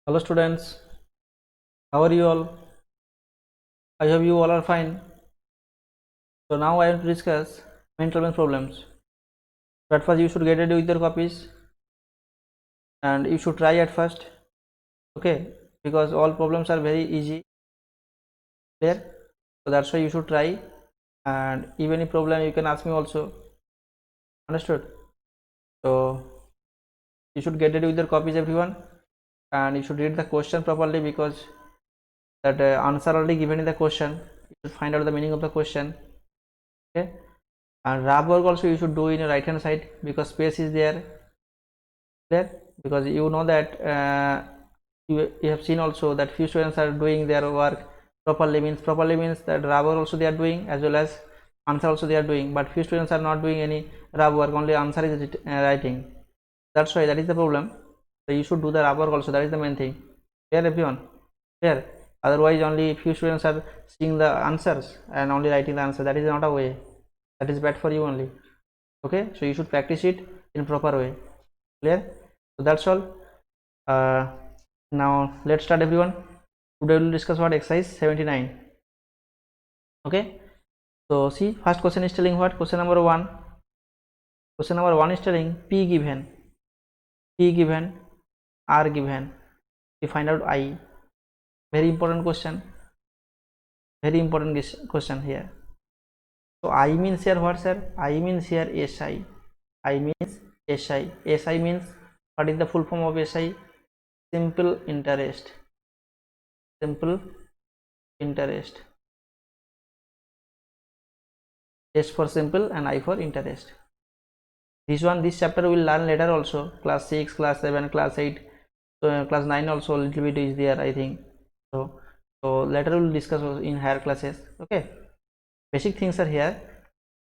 Hello students, how are you all? I hope you all are fine. So now I want to discuss mental health problems. So at first you should get ready with your copies and you should try at first, okay? Because all problems are very easy, clear? So that's why you should try, and even any problem you can ask me also. Understood? So you should get ready with your copies, everyone, and you should read the question properly because that answer already given in the question. You should find out the meaning of the question, okay? And rub work also you should do in your right hand side because space is there, because you know that you have seen also that few students are doing their work properly means that rubber also they are doing as well as answer also they are doing, but few students are not doing any rub work, only answer is writing. That's why that is the problem. So you should do the rub work also, that is the main thing. Clear everyone? Clear? Otherwise only few students are seeing the answers and only writing the answer. That is not a way, that is bad for you only. Okay, so you should practice it in proper way. Clear? So that's all. Now let's start everyone. Today we will discuss what exercise 79. Okay, so see, first question is telling what? Question number 1 is telling p given, r given, we find out I. Very important question, here. So I means here what, sir? I means here SI. I means SI. SI means what is the full form of SI? Simple interest. S for simple and I for interest. This chapter we will learn later also, class 6, class 7, class 8, class 9 also a little bit is there, I think. So later we will discuss in higher classes. Okay, basic things are here.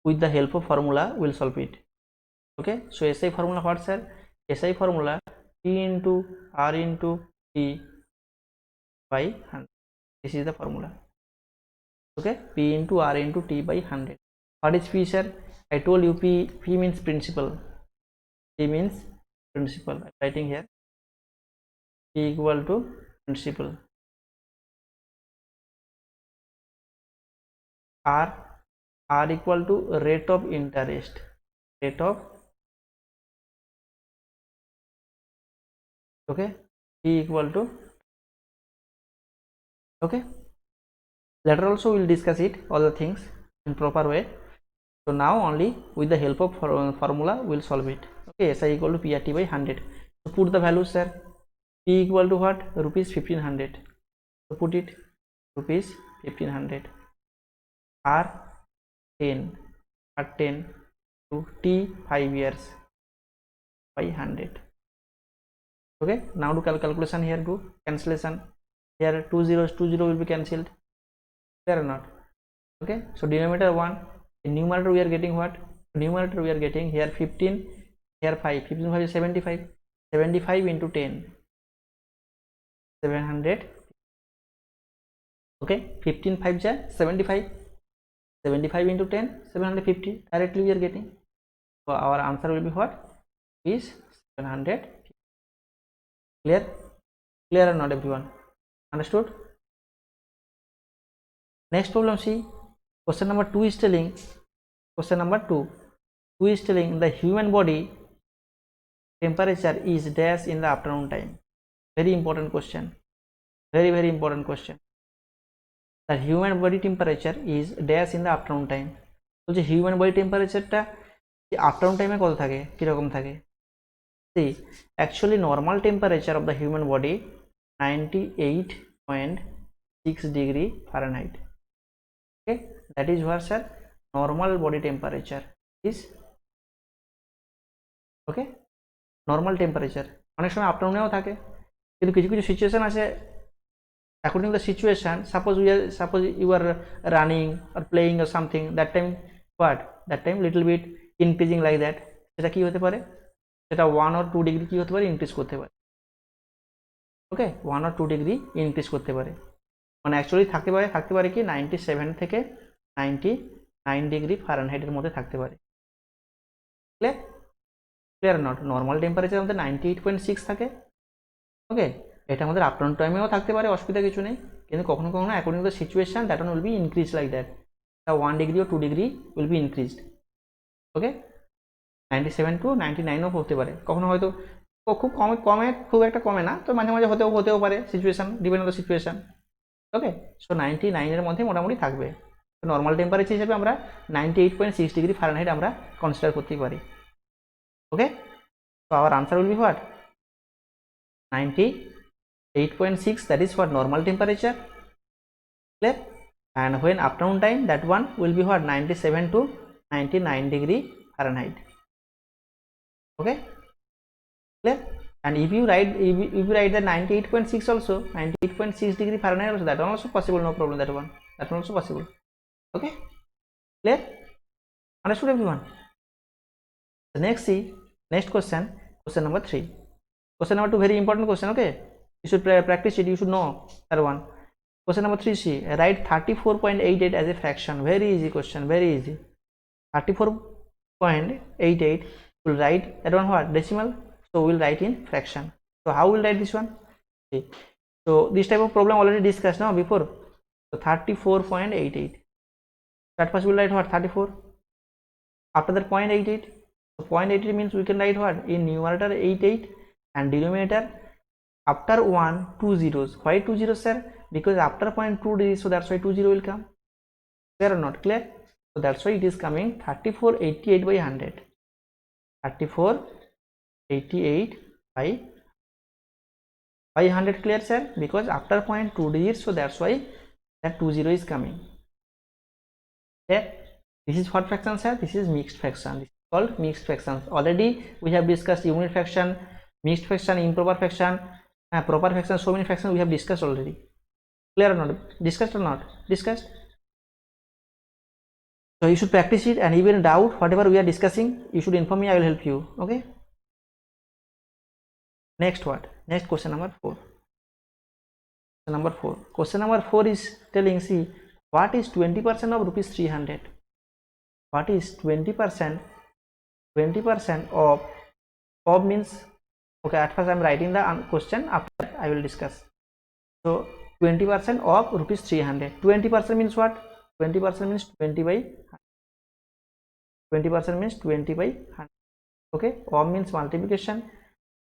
With the help of formula we will solve it. Okay, so SI formula what, sir? SI formula P into R into T by 100. This is the formula. Okay, P into R into T by 100. What is P, sir? I told you P means principal. P means principal. I'm writing here. P equal to principal. R equal to rate of interest. Okay. P equal to. Okay. Later also we will discuss it, all the things in proper way. So now only with the help of formula we will solve it. Okay. SI equal to PRT by 100. So put the values, sir. P equal to what? Rupees 1500. So put it rupees 1500. R 10 to T 5 years by 100. Okay, now do calculation here, do cancellation. Here 2 zeros will be cancelled. Clear or not? Okay, so denominator 1, in numerator we are getting what? Numerator we are getting here 15, here 5. 15 5 is 75. 75 into 10, 700. Okay, 15 5 is 75. 75 into 10, 750. Directly we are getting. So our answer will be what? Is 700. Clear? Clear or not, everyone? Understood? Next problem, see, question number 2 is telling, the human body temperature is dash in the afternoon time. Very important question. Very important question. The human body temperature is dash in the afternoon time. তো যে human body টেম্পারেচারটা afternoon টাইমে কত থাকে, কিরকম থাকে? See, actually normal temperature of the human body 98.6 degree Fahrenheit. Okay, that is what, sir, normal body temperature is. Okay, normal temperature অনেক সময় আফটারনুনেও থাকে, কিন্তু কিছু কিছু সিচুয়েশন আছে, according to the situation, suppose you are running or playing or something, that time little bit increasing like that, সেটা কি হতে পারে, সেটা 1 or 2 ডিগ্রি কি হতে পারে, ইনক্রিজ করতে পারে। ওকে, 1 or 2 ডিগ্রি ইনক্রিজ করতে পারে, মানে অ্যাকচুয়ালি থাকতে পারে কি 97 থেকে 99 ডিগ্রি ফারেনহাইটের মধ্যে থাকতে পারে। Clear not? নর্মাল টেম্পারেচার আমাদের 98.6 থাকে। ওকে, এটা আমাদের আফটারনুন টাইমেও থাকতে পারে, অসুবিধা কিছু নেই, কিন্তু কখনো কখনো according to the situation that one will be increase like that, 1 degree or 2 degree will be increased. Okay, 97 to 99ও হতে পারে, কখনো হয়তো খুব কমে খুব একটা কমে না, তো মাঝে মাঝে হতেও পারে, situation depend on the situation. Okay, so 99-এর মধ্যে মোটামুটি থাকবে। নর্মাল টেম্পারেচার হিসেবে আমরা 98.6 ডিগ্রি ফারেনহাইট আমরা কনসিডার করতেই পারি। ওকে, so our answer will be what? 98.6, that is what normal temperature. Clear? And when afternoon time, that one will be what? 97 to 99 degree Fahrenheit. Okay, clear? And if you write the 98.6 also, 98.6 degree Fahrenheit also, that one also possible, no problem, that one also possible. Okay, clear? Understood everyone? The next question number 3. Question number 2, very important question. Okay, you should practice it, you should know that one. Question number 3, see, write 34.88 as a fraction. Very easy question, very easy. 34.88 we'll write that one what? Decimal, so we'll write in fraction. So how we'll write this one? See, so this type of problem already discussed now before. So 34.88, that first we'll write what? 34, after that 0.88. So 0.88 means we can write what? In numerator 88 and denominator after 1 2 zeros. Why 2 zeros, sir? Because after 0.2 degrees, so that's why 2 0 will come. Clear or not? Clear? So that's why it is coming 3488 by 100. 3488 by 100. Clear, sir? Because after 0.2 degrees, so that's why that 2 0 is coming. Okay, this is what fraction, sir? This is mixed fraction. This is called mixed fractions. Already we have discussed unit fraction, mixed fraction, improper fraction, proper fraction, so many fractions we have discussed already. Clear or not? Discussed or not? Discussed. So you should practice it, and even doubt whatever we are discussing, you should inform me, I will help you. Okay, next what? Next question number 4. Question number 4 is telling, see, what is 20% of rupees 300? What is 20% of means, okay, at first I am writing the question, after I will discuss. So 20% of rupees 300. 20% means what? 20% means 20 by 20% means 20 by 100. Okay, of means multiplication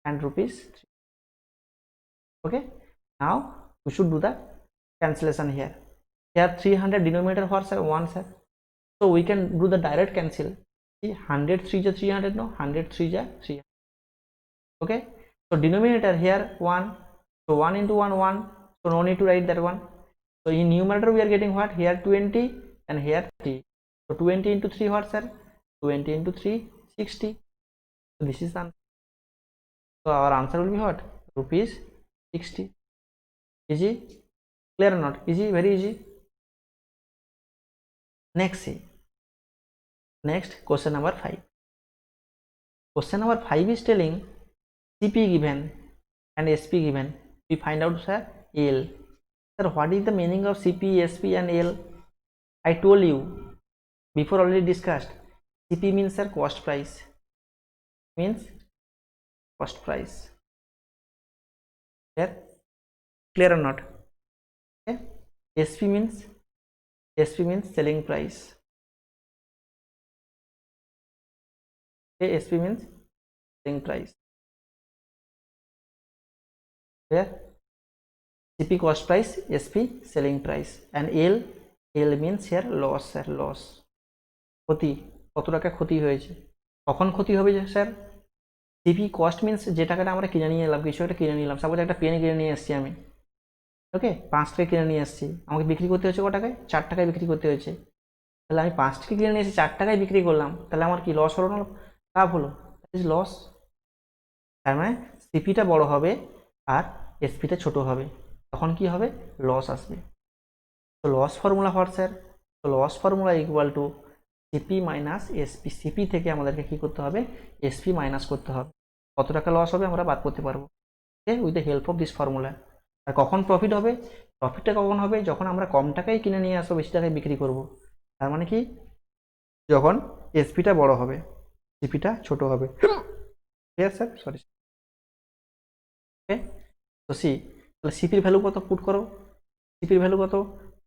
and rupees 3. Okay, now we should do the cancellation here. Here 300 denominator for, sir, 1, sir, so we can do the direct cancel. See, 100 3 ja 300, no, 100 3 ja 300. Okay, so denominator here 1, so 1 into 1 1, so no need to write that one. So in numerator we are getting what? Here 20 and here 3, so 20 into 3 what, sir? 20 into 3 60. So this is the answer. So our answer will be what? Rupees 60. Easy? Clear or not? Easy, very easy. Next, see, next question number 5. Question number 5 is telling CP given and SP given. We find out, sir, L. Sir, what is the meaning of CP, SP and L? I told you before, already discussed. CP means, sir, cost price, means cost price. Clear or not? Okay. SP means selling price. Okay, SP means selling price. Clear? CP cost price, SP selling price, and L means here loss, sir, loss. ক্ষতি, কত টাকা ক্ষতি হয়েছে, কখন ক্ষতি হবে sir? CP cost means যে টাকাটা আমরা কিনে নিয়ে এলাম, কিছু একটা কিনে নিলাম, সাপোজ একটা পেন কিনে নিয়ে এসেছি আমি, ওকে, 5 টাকায় কিনে নিয়ে এসেছি, আমাকে বিক্রি করতে হচ্ছে ক টাকায়? 4 টাকায় বিক্রি করতে হয়েছে। তাহলে আমি 5 টাকায় কিনে নিয়ে এসে 4 টাকায় বিক্রি করলাম, তাহলে আমার কি লস হলো না লাভ হলো? That is loss. তার মানে সিপিটা বড় হবে আর এসপিটা ছোট হবে, তখন কি হবে? লস আসবে। তো লস ফর্মুলা হোয়াট, স্যার? তো loss formula equal to CP minus SP. CP থেকে আমাদেরকে কি করতে হবে? এসপি মাইনাস করতে হবে। কত টাকা লস হবে আমরা বাদ করতে পারবো, okay, with the help of this formula. আর কখন প্রফিট হবে? প্রফিটটা কখন হবে? যখন আমরা কম টাকায় কিনে নিয়ে আসবো, বেশি টাকায় বিক্রি করব। তার মানে কি? যখন এসপিটা বড় হবে, সিপিটা ছোট হবে। Clear, sir? সরি, ওকে। তো সি তাহলে সিপির ভ্যালু কত পুট করো, সিপির ভ্যালু কত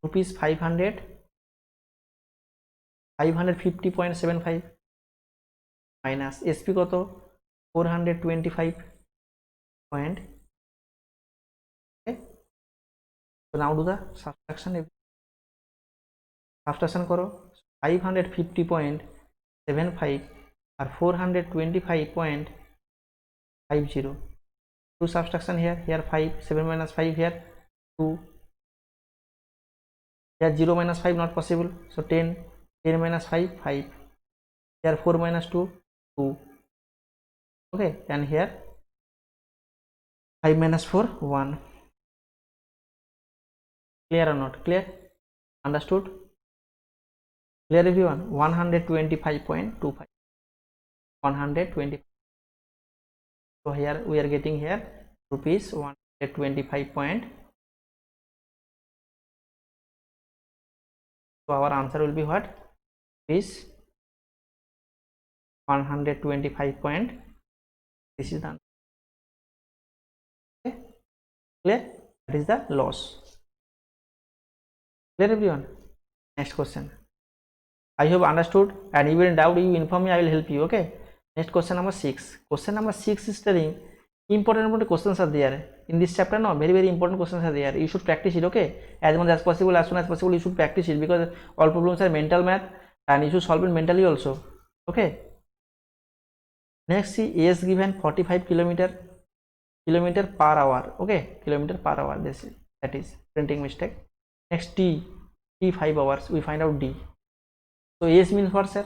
রুপিস 550.75 মাইনাস এসপি কত 425. So now do the subtraction. Subtraction করো 550.75 আর 425.50. Do subtraction here. Here 5, 7 minus 5 here 2. Here 0 minus 5 not possible. So 10, 10 minus 5, 5. Here 4 minus 2, 2. Okay, and here 5 minus 4, 1. Clear or not? Clear? Understood? Clear everyone? 125.25. 120. So here we are getting here rupees 125 point. So our answer will be what? Is 125 point. This is the answer. Okay, clear? That is the loss. Clear everyone? Next question. I hope understood, and even in doubt you inform me, I will help you. Okay, next question number 6. Question number 6 is telling important questions are there in this chapter. No, very important questions are there. You should practice it. Okay, as much as possible, as soon as possible you should practice it, because all problems are mental math and you should solve it mentally also. Okay, next see A is given 45 kilometer per hour. Okay, kilometer per hour, this is, that is printing mistake. Next T 5 hours, we find out D. So AS means what, sir?